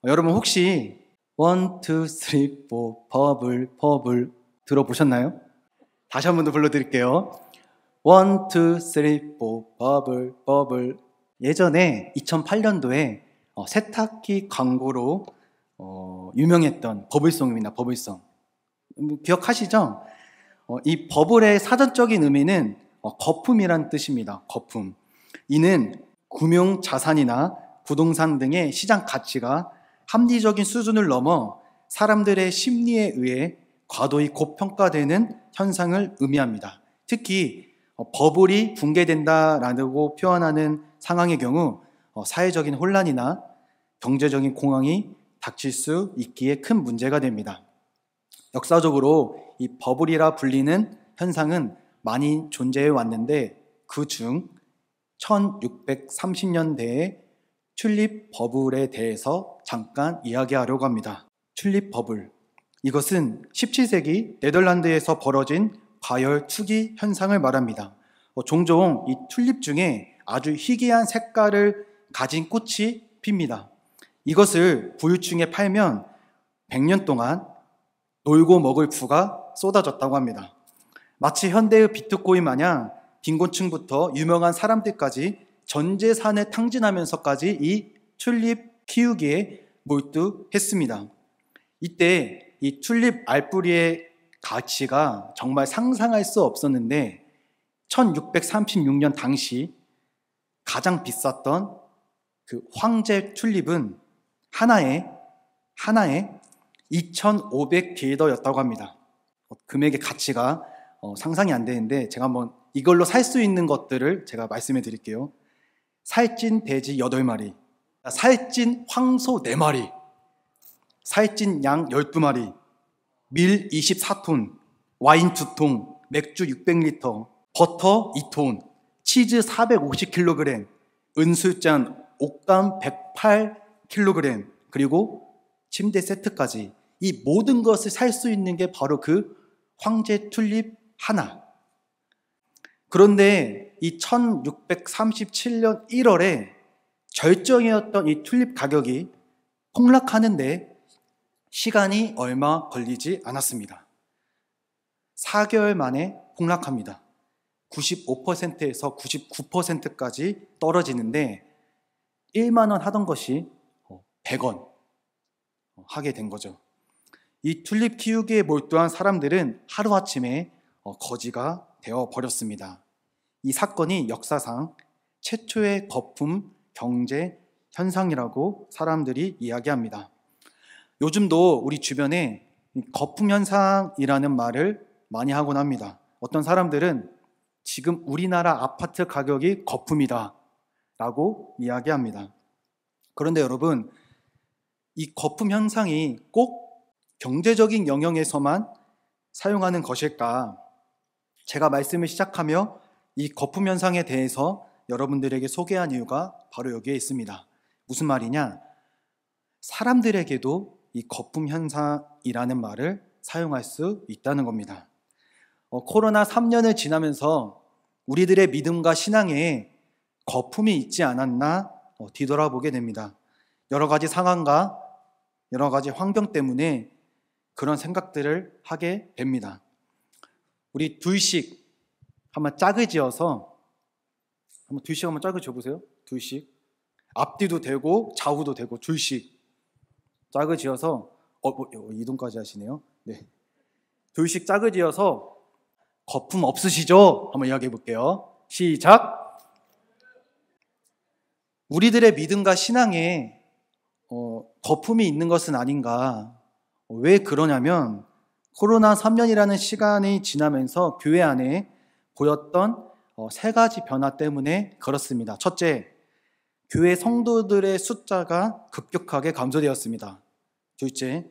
여러분 혹시 1, 2, 3, 4 버블 버블 들어보셨나요? 다시 한 번 더 불러드릴게요. 1, 2, 3, 4 버블 버블. 예전에 2008년도에 세탁기 광고로 유명했던 버블송입니다. 버블송. 기억하시죠? 이 버블의 사전적인 의미는 거품이란 뜻입니다. 거품. 이는 금융 자산이나 부동산 등의 시장 가치가 합리적인 수준을 넘어 사람들의 심리에 의해 과도히 고평가되는 현상을 의미합니다. 특히 버블이 붕괴된다라고 표현하는 상황의 경우 사회적인 혼란이나 경제적인 공황이 닥칠 수 있기에 큰 문제가 됩니다. 역사적으로 이 버블이라 불리는 현상은 많이 존재해 왔는데 그중 1630년대의 튤립 버블에 대해서 잠깐 이야기하려고 합니다. 튤립 버블. 이것은 17세기 네덜란드에서 벌어진 과열 투기 현상을 말합니다. 종종 이 튤립 중에 아주 희귀한 색깔을 가진 꽃이 핍니다. 이것을 부유층에 팔면 100년 동안 놀고 먹을 부가 쏟아졌다고 합니다. 마치 현대의 비트코인 마냥 빈곤층부터 유명한 사람들까지 전 재산을 탕진하면서까지 이 튤립 키우기에 몰두했습니다. 이때 이 튤립 알뿌리의 가치가 정말 상상할 수 없었는데 1636년 당시 가장 비쌌던 그 황제 튤립은 하나에 2,500빌더였다고 합니다. 금액의 가치가 상상이 안 되는데 제가 한번 이걸로 살 수 있는 것들을 제가 말씀해 드릴게요. 살찐 돼지 8마리, 살찐 황소 4마리, 살찐 양 12마리, 밀 24톤, 와인 2통, 맥주 600리터, 버터 2톤, 치즈 450kg, 은술잔 옷감 108kg, 그리고 침대 세트까지 이 모든 것을 살 수 있는 게 바로 그 황제 튤립 하나. 그런데 이 1637년 1월에 절정이었던 이 튤립 가격이 폭락하는데 시간이 얼마 걸리지 않았습니다. 4개월 만에 폭락합니다. 95%에서 99%까지 떨어지는데 1만 원 하던 것이 100원 하게 된 거죠. 이 튤립 키우기에 몰두한 사람들은 하루아침에 거지가 되어 버렸습니다. 이 사건이 역사상 최초의 거품 경제 현상이라고 사람들이 이야기합니다. 요즘도 우리 주변에 거품 현상이라는 말을 많이 하곤 합니다. 어떤 사람들은 지금 우리나라 아파트 가격이 거품이다 라고 이야기합니다. 그런데 여러분, 이 거품 현상이 꼭 경제적인 영역에서만 사용하는 것일까? 제가 말씀을 시작하며 이 거품 현상에 대해서 여러분들에게 소개한 이유가 바로 여기에 있습니다. 무슨 말이냐? 사람들에게도 이 거품 현상이라는 말을 사용할 수 있다는 겁니다. 코로나 3년을 지나면서 우리들의 믿음과 신앙에 거품이 있지 않았나 뒤돌아보게 됩니다. 여러 가지 상황과 여러 가지 환경 때문에 그런 생각들을 하게 됩니다. 우리 둘씩 한번 짝을 지어서 둘씩 한번 짝을 지어보세요. 둘씩 앞뒤도 되고 좌우도 되고 둘씩 짝을 지어서 이동까지 하시네요. 네. 둘씩 짝을 지어서 거품 없으시죠? 한번 이야기해 볼게요. 시작. 우리들의 믿음과 신앙에 거품이 있는 것은 아닌가. 왜 그러냐면 코로나 3년이라는 시간이 지나면서 교회 안에 보였던 3가지 변화 때문에 그렇습니다. 첫째, 교회 성도들의 숫자가 급격하게 감소되었습니다. 둘째,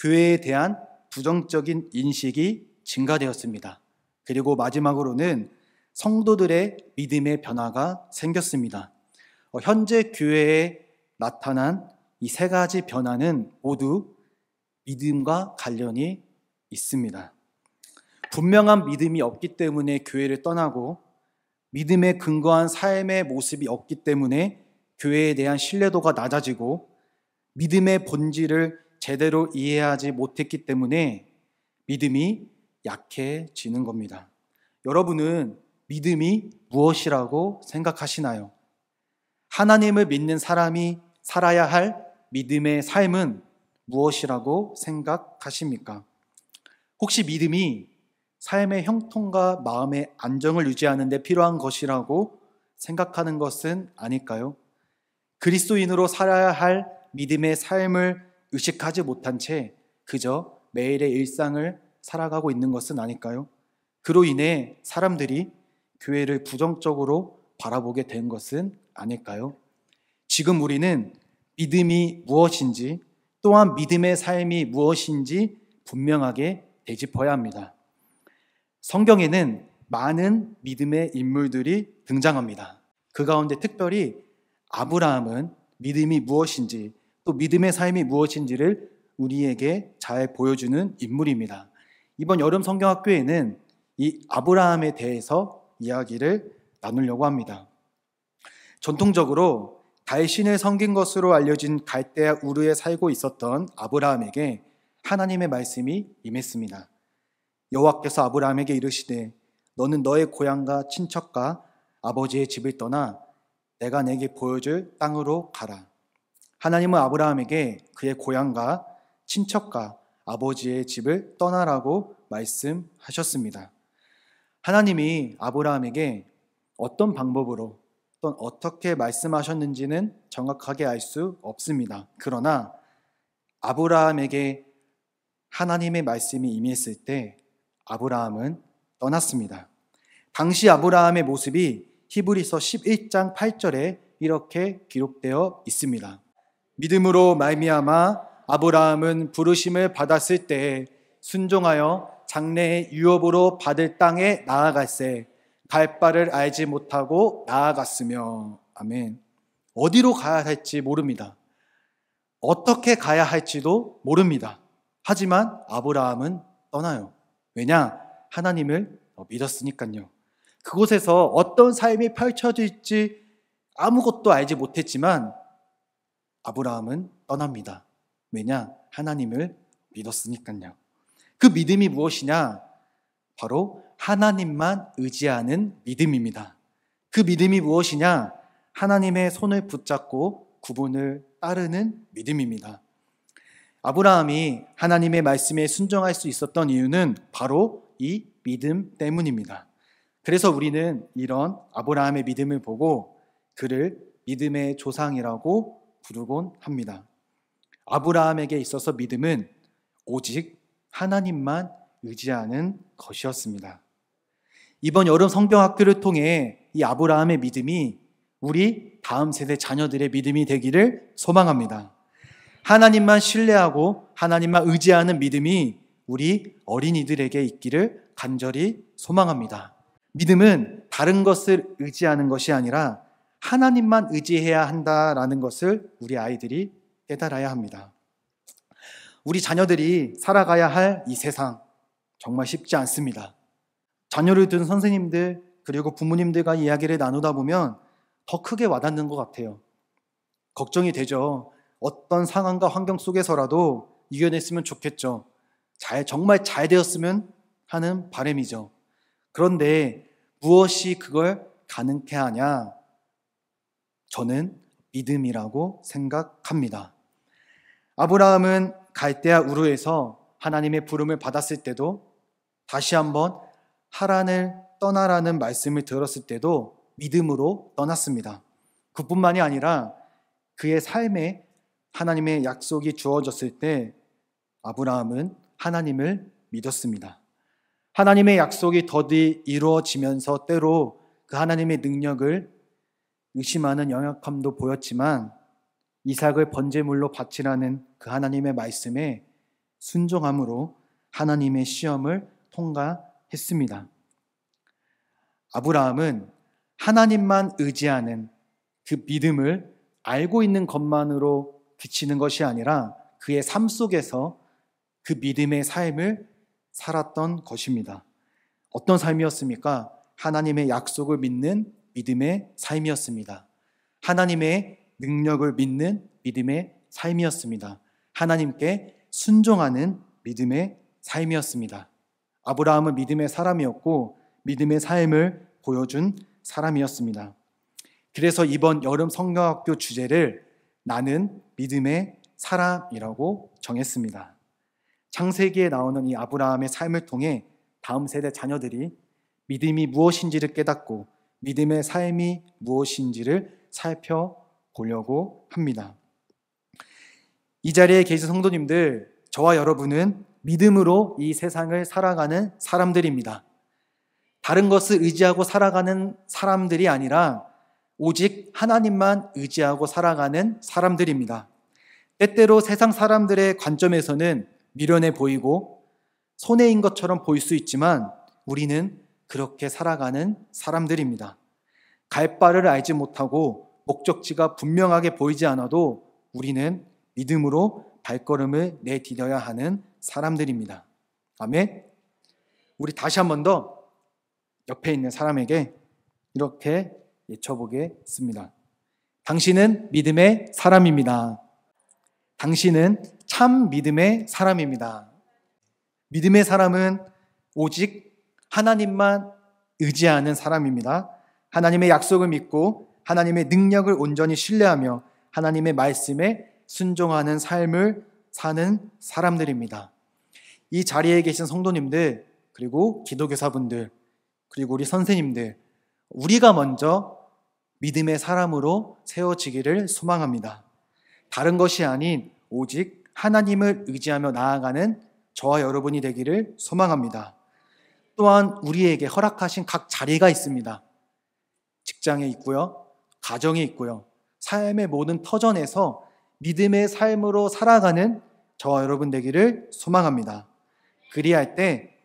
교회에 대한 부정적인 인식이 증가되었습니다. 그리고 마지막으로는 성도들의 믿음의 변화가 생겼습니다. 현재 교회에 나타난 이 3가지 변화는 모두 믿음과 관련이 있습니다. 분명한 믿음이 없기 때문에 교회를 떠나고 믿음에 근거한 삶의 모습이 없기 때문에 교회에 대한 신뢰도가 낮아지고 믿음의 본질을 제대로 이해하지 못했기 때문에 믿음이 약해지는 겁니다. 여러분은 믿음이 무엇이라고 생각하시나요? 하나님을 믿는 사람이 살아야 할 믿음의 삶은 무엇이라고 생각하십니까? 혹시 믿음이 삶의 형통과 마음의 안정을 유지하는 데 필요한 것이라고 생각하는 것은 아닐까요? 그리스도인으로 살아야 할 믿음의 삶을 의식하지 못한 채 그저 매일의 일상을 살아가고 있는 것은 아닐까요? 그로 인해 사람들이 교회를 부정적으로 바라보게 된 것은 아닐까요? 지금 우리는 믿음이 무엇인지 또한 믿음의 삶이 무엇인지 분명하게 되짚어야 합니다. 성경에는 많은 믿음의 인물들이 등장합니다. 그 가운데 특별히 아브라함은 믿음이 무엇인지 또 믿음의 삶이 무엇인지를 우리에게 잘 보여주는 인물입니다. 이번 여름 성경학교에는 이 아브라함에 대해서 이야기를 나누려고 합니다. 전통적으로 달신을 섬긴 것으로 알려진 갈대아 우르에 살고 있었던 아브라함에게 하나님의 말씀이 임했습니다. 여호와께서 아브라함에게 이르시되 너는 너의 고향과 친척과 아버지의 집을 떠나 내가 내게 보여줄 땅으로 가라. 하나님은 아브라함에게 그의 고향과 친척과 아버지의 집을 떠나라고 말씀하셨습니다. 하나님이 아브라함에게 어떤 방법으로 또는 어떻게 말씀하셨는지는 정확하게 알 수 없습니다. 그러나 아브라함에게 하나님의 말씀이 임했을 때 아브라함은 떠났습니다. 당시 아브라함의 모습이 히브리서 11장 8절에 이렇게 기록되어 있습니다. 믿음으로 말미암아 아브라함은 부르심을 받았을 때 순종하여 장래의 유업으로 받을 땅에 나아갈새 갈 바를 알지 못하고 나아갔으며. 아멘. 어디로 가야 할지 모릅니다. 어떻게 가야 할지도 모릅니다. 하지만 아브라함은 떠나요. 왜냐? 하나님을 믿었으니까요. 그곳에서 어떤 삶이 펼쳐질지 아무것도 알지 못했지만 아브라함은 떠납니다. 왜냐? 하나님을 믿었으니까요. 그 믿음이 무엇이냐? 바로 하나님만 의지하는 믿음입니다. 그 믿음이 무엇이냐? 하나님의 손을 붙잡고 그분을 따르는 믿음입니다. 아브라함이 하나님의 말씀에 순종할 수 있었던 이유는 바로 이 믿음 때문입니다. 그래서 우리는 이런 아브라함의 믿음을 보고 그를 믿음의 조상이라고 부르곤 합니다. 아브라함에게 있어서 믿음은 오직 하나님만 의지하는 것이었습니다. 이번 여름 성경학교를 통해 이 아브라함의 믿음이 우리 다음 세대 자녀들의 믿음이 되기를 소망합니다. 하나님만 신뢰하고 하나님만 의지하는 믿음이 우리 어린이들에게 있기를 간절히 소망합니다. 믿음은 다른 것을 의지하는 것이 아니라 하나님만 의지해야 한다라는 것을 우리 아이들이 깨달아야 합니다. 우리 자녀들이 살아가야 할 이 세상 정말 쉽지 않습니다. 자녀를 둔 선생님들 그리고 부모님들과 이야기를 나누다 보면 더 크게 와닿는 것 같아요. 걱정이 되죠. 어떤 상황과 환경 속에서라도 이겨냈으면 좋겠죠. 정말 잘 되었으면 하는 바람이죠. 그런데 무엇이 그걸 가능케 하냐? 저는 믿음이라고 생각합니다. 아브라함은 갈대아 우르에서 하나님의 부름을 받았을 때도 다시 한번 하란을 떠나라는 말씀을 들었을 때도 믿음으로 떠났습니다. 그뿐만이 아니라 그의 삶에 하나님의 약속이 주어졌을 때 아브라함은 하나님을 믿었습니다. 하나님의 약속이 더디 이루어지면서 때로 그 하나님의 능력을 의심하는 연약함도 보였지만 이삭을 번제물로 바치라는 그 하나님의 말씀에 순종함으로 하나님의 시험을 통과했습니다. 아브라함은 하나님만 의지하는 그 믿음을 알고 있는 것만으로 그치는 것이 아니라 그의 삶 속에서 그 믿음의 삶을 살았던 것입니다. 어떤 삶이었습니까? 하나님의 약속을 믿는 믿음의 삶이었습니다. 하나님의 능력을 믿는 믿음의 삶이었습니다. 하나님께 순종하는 믿음의 삶이었습니다. 아브라함은 믿음의 사람이었고 믿음의 삶을 보여준 사람이었습니다. 그래서 이번 여름 성경학교 주제를 나는 믿음의 사람이라고 정했습니다. 창세기에 나오는 이 아브라함의 삶을 통해 다음 세대 자녀들이 믿음이 무엇인지를 깨닫고 믿음의 삶이 무엇인지를 살펴보려고 합니다. 이 자리에 계신 성도님들, 저와 여러분은 믿음으로 이 세상을 살아가는 사람들입니다. 다른 것을 의지하고 살아가는 사람들이 아니라 오직 하나님만 의지하고 살아가는 사람들입니다. 때때로 세상 사람들의 관점에서는 미련해 보이고 손해인 것처럼 보일 수 있지만 우리는 그렇게 살아가는 사람들입니다. 갈 바를 알지 못하고 목적지가 분명하게 보이지 않아도 우리는 믿음으로 발걸음을 내디뎌야 하는 사람들입니다. 아멘. 우리 다시 한 번 더 옆에 있는 사람에게 이렇게 외쳐보겠습니다. 당신은 믿음의 사람입니다. 당신은 참 믿음의 사람입니다. 믿음의 사람은 오직 하나님만 의지하는 사람입니다. 하나님의 약속을 믿고 하나님의 능력을 온전히 신뢰하며 하나님의 말씀에 순종하는 삶을 사는 사람들입니다. 이 자리에 계신 성도님들, 그리고 기도교사분들, 그리고 우리 선생님들, 우리가 먼저 믿음의 사람으로 세워지기를 소망합니다. 다른 것이 아닌 오직 하나님을 의지하며 나아가는 저와 여러분이 되기를 소망합니다. 또한 우리에게 허락하신 각 자리가 있습니다. 직장에 있고요, 가정에 있고요, 삶의 모든 터전에서 믿음의 삶으로 살아가는 저와 여러분 되기를 소망합니다. 그리할 때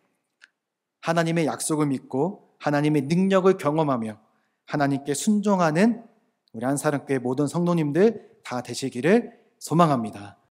하나님의 약속을 믿고 하나님의 능력을 경험하며 하나님께 순종하는 우리 한사랑교회 모든 성도님들 다 되시기를 소망합니다.